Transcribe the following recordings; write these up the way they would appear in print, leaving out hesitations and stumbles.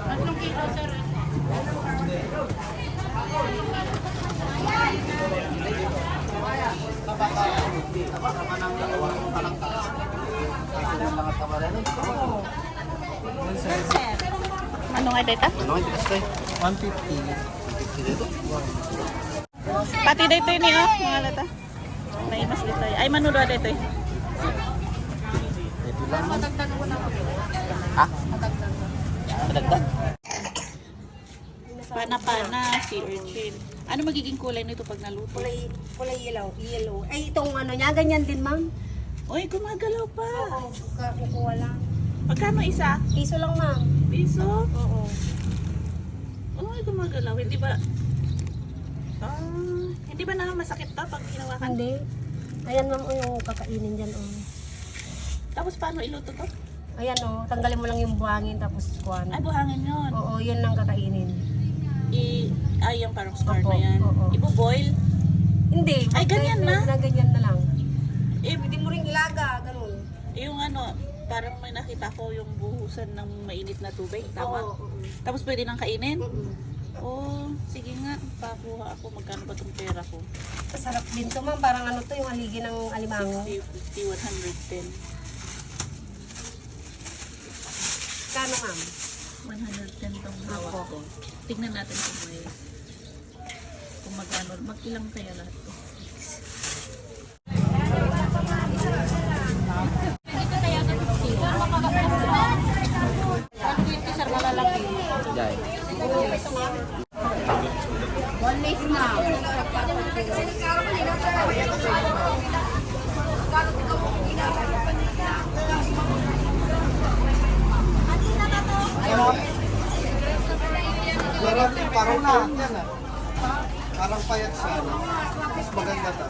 Tatlong kilo, sir. Ano nga dito? Ano nga dito? 150. Pati dito ini oh, mga lata. May mas dito. Ay manudo dito. Ito lang. Matagdag ko na ako. Ha? Matagdag. Madagdag? Pana-pana, sea urchin. Ano magiging kulay nito pag naluto? Kulay yellow. Ay, itong ano niya, ganyan din, ma'am. Uy, gumagalaw pa. Oo, kukuha lang. Magkano isa? Piso lang, ma'am. Piso? Oo. Uy, gumagalaw. Hindi ba? Hindi ba na masakit to pag hinawakan? Hindi. Ayan, ma'am, yung kakainin dyan, oh. Tapos paano iluto to? Ayan, oh, tanggalin mo lang yung buhangin, tapos kuhan. Ay, buhangin yun. Oo, yun lang kakainin. Ay, yung parang scar Opo, na yan. oo. Ibo-boil? Hindi. Ay, ganyan na? Ganyan na lang. Eh, Pwede mo rin ilaga, ganun. yung ano, parang may nakita ko yung buhusan ng mainit na tubig. Tama? Oo. Tapos pwede nang kainin? Mm-mm. Oh, sige nga. Pakuha ako. Magkano ba itong pera ko? Masarap din to, ma'am. Parang ano to, yung haligi ng alimango. 50, 110. Kano, ma'am? 110 tong hawak ko. Tignan natin kung magkano. Magkilang kaya lahat to. Sir, malalaki. Jai. One lace na. Parang yan ah. Parang payat siya. Mas maganda ta.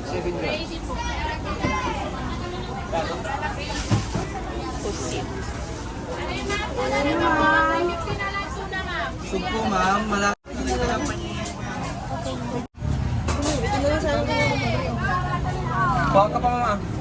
7 grams. Pusit. Sugpo ma'am, malaki. Bawa ka pa mama.